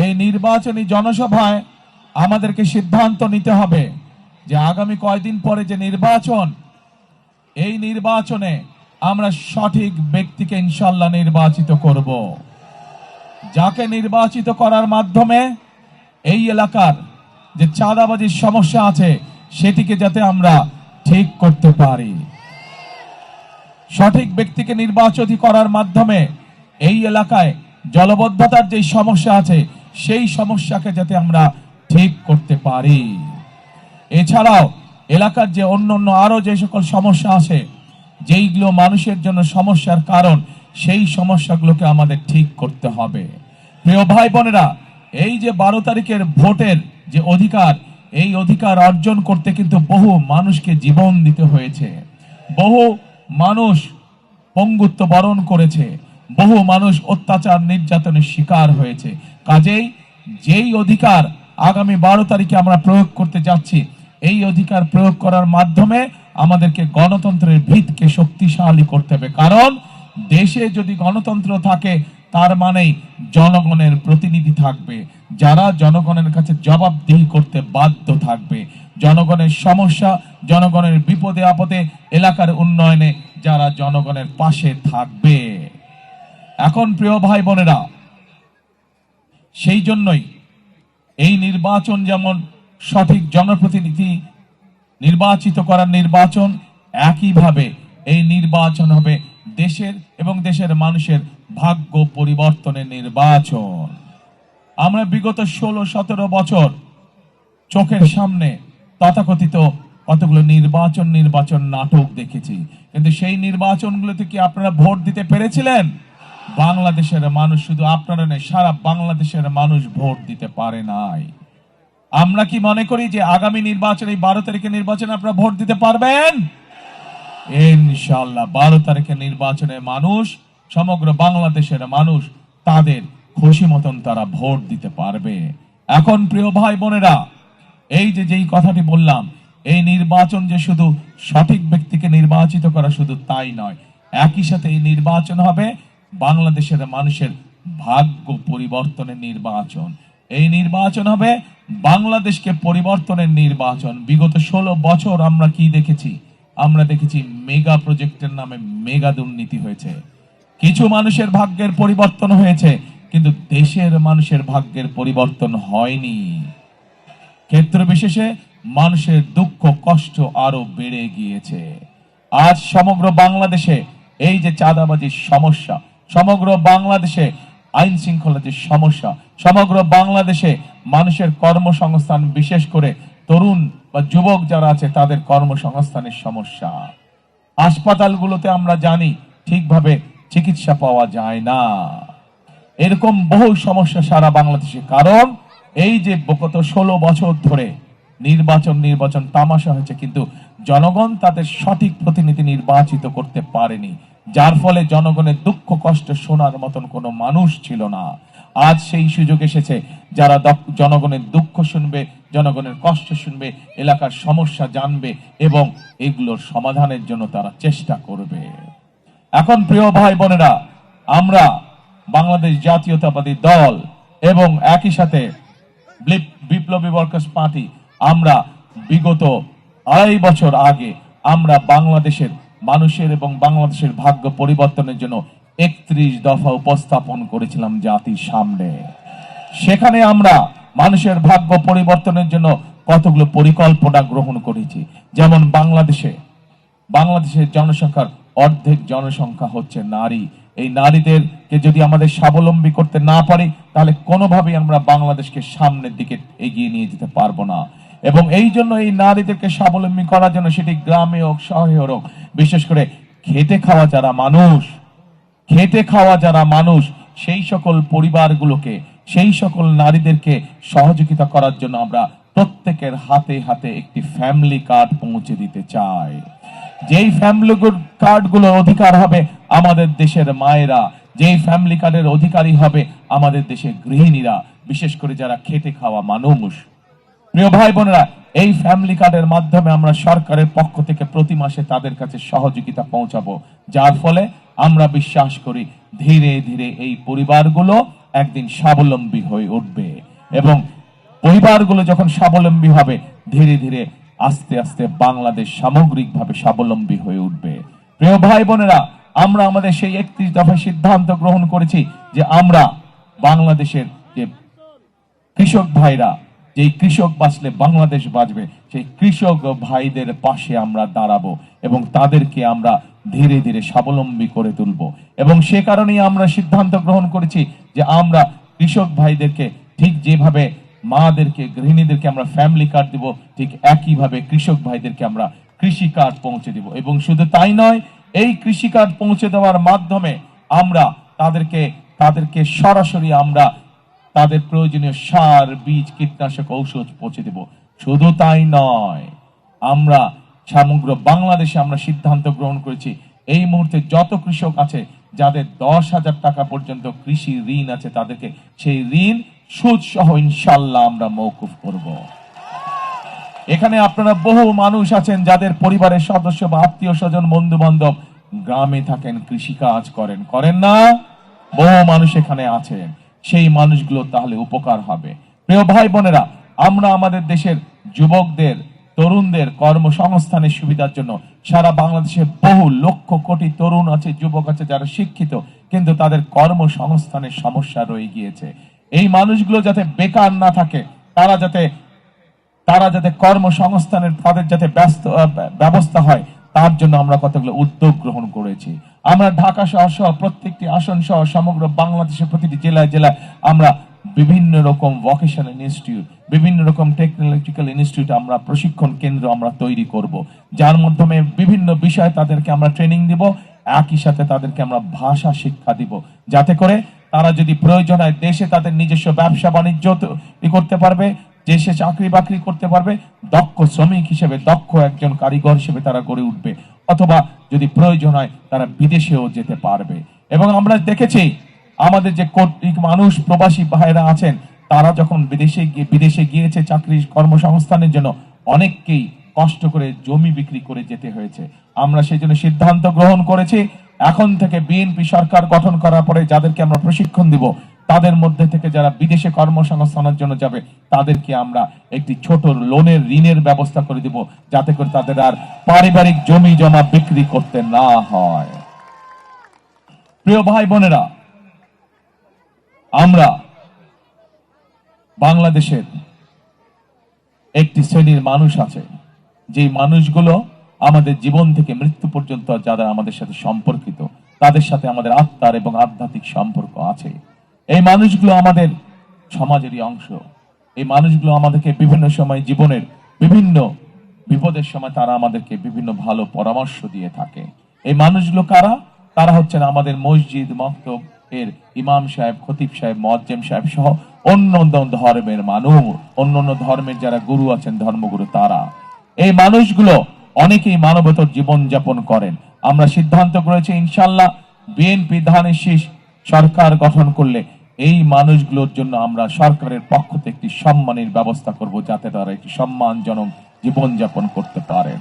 এই নির্বাচনী জনসভায় আমাদেরকে সিদ্ধান্ত নিতে হবে যে আগামী কয়েকদিন পরে যে নির্বাচন, এই নির্বাচনে আমরা সঠিক ব্যক্তিকে ইনশাআল্লাহ নির্বাচিত করব, যাকে নির্বাচিত করার মাধ্যমে এই এলাকার যে চাঁদাবাজির সমস্যা আছে সেটিকে যাতে আমরা ঠিক করতে পারি। সঠিক ব্যক্তিকে নির্বাচিত করার মাধ্যমে এই এলাকায় জলবদ্ধতার যে সমস্যা আছে সেই সমস্যাকে যাতে আমরা ঠিক করতে পারি। এছাড়াও এলাকার যে অন্যান্য আরো যে সকল সমস্যা আছে, যেইগুলো মানুষের জন্য সমস্যার কারণ, সেই সমস্যাগুলোকে আমাদের ঠিক করতে হবে। প্রিয় ভাই বোনেরা, এই যে 12 তারিখের ভোটের যে অধিকার, এই অধিকার অর্জন করতে কিন্তু বহু মানুষকে জীবন দিতে হয়েছে, বহু মানুষ পঙ্গুত্ব বরণ করেছে, বহু মানুষ অত্যাচার নির্যাতনের শিকার হয়েছে। কাজেই যেই অধিকার আগামী 12 তারিখে আমরা প্রয়োগ করতে যাচ্ছি, এই অধিকার প্রয়োগ করার মাধ্যমে আমাদেরকে গণতন্ত্রের ভিতকে শক্তিশালী করতে হবে। কারণ দেশে যদি গণতন্ত্র থাকে তার মানেই জনগণের প্রতিনিধি থাকবে, যারা জনগণের কাছে জবাবদিহি করতে বাধ্য থাকবে, জনগণের সমস্যা, জনগণের বিপদে আপদে, এলাকার উন্নয়নে যারা জনগণের পাশে থাকবে। এখন প্রিয় ভাই বোনেরা, সেই জন্যই এই নির্বাচন যেমন সঠিক জনপ্রতিনিধি নির্বাচিত করার নির্বাচন, একইভাবে এই নির্বাচন হবে দেশের এবং দেশের মানুষের ভাগ্য পরিবর্তনের নির্বাচন। আমরা বিগত 16-17 বছর চোখের সামনে তথাকথিত কতগুলো নির্বাচন নাটক দেখেছি, কিন্তু সেই নির্বাচনগুলোতে কি আপনারা ভোট দিতে পেরেছিলেন? বাংলাদেশের মানুষ, শুধু আপনারা নয়, সারা বাংলাদেশের মানুষ ভোট দিতে পারে নাই। আমরা কি মনে করি যে আগামী নির্বাচন, এই 12 তারিখের নির্বাচনে আপনারা ভোট দিতে পারবেন? ইনশাআল্লাহ 12 তারিখের নির্বাচনে মানুষ, সমগ্র বাংলাদেশের মানুষ তাদের খুশি মতন তারা ভোট দিতে পারবে। এখন প্রিয় ভাই বোনেরা, এই যে যেই কথাটি বললাম, এই নির্বাচন যে শুধু সঠিক ব্যক্তিকে নির্বাচিত করা শুধু তাই নয়, একই সাথে এই নির্বাচন হবে বাংলাদেশের মানুষের ভাগ্য পরিবর্তনের নির্বাচন। এই নির্বাচন হবে বাংলাদেশকে পরিবর্তনের নির্বাচন। বিগত 16 বছর আমরা কি দেখেছি? আমরা দেখেছি মেগা প্রজেক্টের নামে মেগা দুর্নীতি হয়েছে। কিছু মানুষের ভাগ্যের পরিবর্তন হয়েছে, কিন্তু দেশের মানুষের ভাগ্যের পরিবর্তন হয়নি। ক্ষেত্র বিশেষে মানুষের দুঃখ কষ্ট আরো বেড়ে গিয়েছে। আজ সমগ্র বাংলাদেশে এই যে চাঁদাবাজির সমস্যা, সমগ্র বাংলাদেশে আইন শৃঙ্খলা যে সমস্যা, সমগ্র বাংলাদেশে মানুষের কর্মসংস্থান, বিশেষ করে তরুণ বা যুবক যারা আছে তাদের কর্মসংস্থানের সমস্যা, হাসপাতালগুলোতে আমরা জানি ঠিকভাবে চিকিৎসা পাওয়া যায় না, এরকম বহু সমস্যা সারা বাংলাদেশে। কারণ এই যে গত 16 বছর ধরে নির্বাচন তামাশা হয়েছে, কিন্তু জনগণ তাদের সঠিক প্রতিনিধি নির্বাচিত করতে পারেনি, যার ফলে জনগণের দুঃখ কষ্ট শোনার মতন কোনো মানুষ ছিল না। আজ সেই সুযোগ এসেছে, যারা জনগণের দুঃখ শুনবে, জনগণের কষ্ট শুনবে, এলাকার সমস্যা জানবে এবং এগুলোর সমাধানের জন্য তারা চেষ্টা করবে। এখন প্রিয় ভাই বোনেরা, আমরা বাংলাদেশ জাতীয়তাবাদী দল এবং একই সাথে বিপ্লবী ওয়ার্কার্স পার্টি, আমরা বিগত 2.5 বছর আগে আমরা বাংলাদেশের মানুষের এবং বাংলাদেশের ভাগ্য পরিবর্তনের জন্য 31 দফা উপস্থাপন করেছিলাম জাতির সামনে। সেখানে আমরা মানুষের ভাগ্য পরিবর্তনের জন্য কতগুলো পরিকল্পনা গ্রহণ করেছি। যেমন বাংলাদেশের জনসংখ্যার অর্ধেক জনসংখ্যা হচ্ছে নারী। এই নারীদেরকে যদি আমাদের স্বাবলম্বী করতে না পারি, তাহলে কোনোভাবেই আমরা বাংলাদেশকে সামনের দিকে এগিয়ে নিয়ে যেতে পারবো না। এবং এই জন্য এই নারীদেরকে স্বাবলম্বী করার জন্য, সেটি গ্রামে হোক শহরে হোক, বিশেষ করে খেটে খাওয়া যারা মানুষ, সেই সকল পরিবারগুলোকে, সেই সকল নারীদেরকে সহযোগিতা করার জন্য আমরা প্রত্যেকের হাতে হাতে একটি ফ্যামিলি কার্ড পৌঁছে দিতে চাই। যেই ফ্যামিলি কার্ডগুলোর অধিকার হবে আমাদের দেশের মায়েরা, যেই ফ্যামিলি কার্ডের অধিকারী হবে আমাদের দেশের গৃহিণীরা, বিশেষ করে যারা খেটে খাওয়া মানুষ। প্রিয় ভাই বোনেরা, এই ফ্যামিলি কার্ডের মাধ্যমে আমরা সরকারের পক্ষ থেকে প্রতি মাসে তাদের কাছে সহযোগিতা পৌঁছাবো, যার ফলে আমরা বিশ্বাস করি ধীরে ধীরে এই পরিবারগুলো একদিন স্বাবলম্বী হয়ে উঠবে। এবং পরিবারগুলো যখন স্বাবলম্বী হবে, ধীরে ধীরে আস্তে আস্তে বাংলাদেশ সামগ্রিকভাবে স্বাবলম্বী হয়ে উঠবে। প্রিয় ভাই বোনেরা, আমরা আমাদের সেই 31 দফায় সিদ্ধান্ত গ্রহণ করেছি যে আমরা বাংলাদেশের যে কৃষক ভাইরা, যেই কৃষক বাঁচলে বাংলাদেশ বাঁচবে, সেই কৃষক ভাইদের পাশে আমরা দাঁড়াবো এবং তাদেরকে আমরা ধীরে ধীরে স্বাবলম্বী করে তুলব। এবং সে কারণেই আমরা সিদ্ধান্ত গ্রহণ করেছি যে আমরা কৃষক ভাইদেরকে ঠিক যেভাবে মাদেরকে, গৃহিণীদেরকে আমরা ফ্যামিলি কার্ড দিব, ঠিক একইভাবে কৃষক ভাইদেরকে আমরা কৃষি কার্ড পৌঁছে দিব। এবং শুধু তাই নয়, এই কৃষি কার্ড পৌঁছে দেওয়ার মাধ্যমে আমরা তাদেরকে সরাসরি আমরা তাদের প্রয়োজনীয় সার, বীজ, কীটনাশক, ঔষধ পৌঁছে দেব। শুধু তাই নয়, আমরা সমগ্র বাংলাদেশে আমরা সিদ্ধান্ত গ্রহণ করেছি এই মুহূর্তে যত কৃষক আছে যাদের 10,000 টাকা পর্যন্ত কৃষি ঋণ আছে, তাদেরকে সেই ঋণ সুদ সহ ইনশাল্লাহ আমরা মওকুফ করব। এখানে আপনারা বহু মানুষ আছেন যাদের পরিবারের সদস্য বা আত্মীয় স্বজন, বন্ধু বান্ধব গ্রামে থাকেন, কৃষি কাজ করেন না? বহু মানুষ এখানে আছেন, সেই মানুষগুলো তাহলে উপকার হবে। প্রিয় ভাই বোনেরা, আমরা আমাদের দেশের যুবকদের, তরুণদের কর্মসংস্থানের সুবিধার জন্য সারা বাংলাদেশে বহু লক্ষ কোটি তরুণ আছে, যুবক আছে যারা শিক্ষিত, কিন্তু তাদের কর্মসংস্থানের সমস্যা রয়ে গিয়েছে। এই মানুষগুলো যাতে বেকার না থাকে, তারা যাতে কর্মসংস্থানের তাদের যাতে ব্যবস্থা হয়, তার জন্য আমরা কতগুলো উদ্যোগ গ্রহণ করেছি। আমরা ঢাকা শহর সহ প্রত্যেকটি আসন সহ সমগ্র বাংলাদেশের প্রতিটি জেলায় জেলায় আমরা বিভিন্ন রকম ভোকেশনাল ইনস্টিটিউট, বিভিন্ন রকম টেকনোলজিক্যাল ইনস্টিটিউট, আমরা প্রশিক্ষণ কেন্দ্র আমরা তৈরি করব, যার মাধ্যমে বিভিন্ন বিষয়ে তাদেরকে আমরা ট্রেনিং দিব। একই সাথে তাদেরকে আমরা ভাষা শিক্ষা দিব, যাতে করে তারা যদি প্রয়োজন হয় দেশে তাদের নিজস্ব ব্যবসা বাণিজ্য করতে পারবে, দেশে চাকরি বাকরি করতে পারবে, দক্ষ শ্রমিক হিসেবে, দক্ষ একজন কারিগর হিসেবে তারা গড়ে উঠবে, অথবা যদি প্রয়োজন হয় তারা বিদেশেও যেতে পারবে। এবং আমরা দেখেছি আমাদের যে কোটি মানুষ প্রবাসী ভাইরা আছেন, তারা যখন বিদেশে গিয়েছে চাকরি কর্মসংস্থানের জন্য, অনেককেই কষ্ট করে জমি বিক্রি করে যেতে হয়েছে। আমরা সেই জন্য সিদ্ধান্ত গ্রহণ করেছি এখন থেকে বিএনপি সরকার গঠন করার পরে যাদেরকে আমরা প্রশিক্ষণ দিব, তাদের মধ্যে থেকে যারা বিদেশে কর্মসংস্থানের জন্য যাবে, তাদেরকে আমরা একটি ছোট লোনের ঋণের ব্যবস্থা করে দিব, যাতে করে তাদের আর পারিবারিক জমি জমা বিক্রি করতে না হয়। প্রিয় ভাই বোনেরা, আমরা বাংলাদেশের একটি শ্রেণীর মানুষ আছে, যে মানুষগুলো আমাদের জীবন থেকে মৃত্যু পর্যন্ত যারা আমাদের সাথে সম্পর্কিত, তাদের সাথে আমাদের আত্মার এবং আধ্যাত্মিক সম্পর্ক আছে। এই মানুষগুলো আমাদের সমাজেরই অংশ। এই মানুষগুলো আমাদেরকে বিভিন্ন সময়, জীবনের বিভিন্ন বিপদের সময় তারা আমাদেরকে বিভিন্ন ভালো পরামর্শ দিয়ে থাকে। এই মানুষগুলো কারা? তারা হচ্ছেন আমাদের মসজিদ, মক্তব এর ইমাম সাহেব, খতিব সাহেব, মুয়াজ্জিম সাহেব সহ অন্য ধর্মের মানুষ, অন্য ধর্মের যারা গুরু আছেন, ধর্মগুরু, তারা। এই মানুষগুলো অনেকেই মানবতার জীবন যাপন করেন। আমরা সিদ্ধান্ত করেছি ইনশাল্লাহ বিএনপি ধানের শীষ সরকার গঠন করলে এই মানুষগুলোর জন্য আমরা সরকারের পক্ষ থেকে একটি সম্মানের ব্যবস্থা করব, যাতে তারা একটি সম্মানজনক জীবন যাপন করতে পারেন।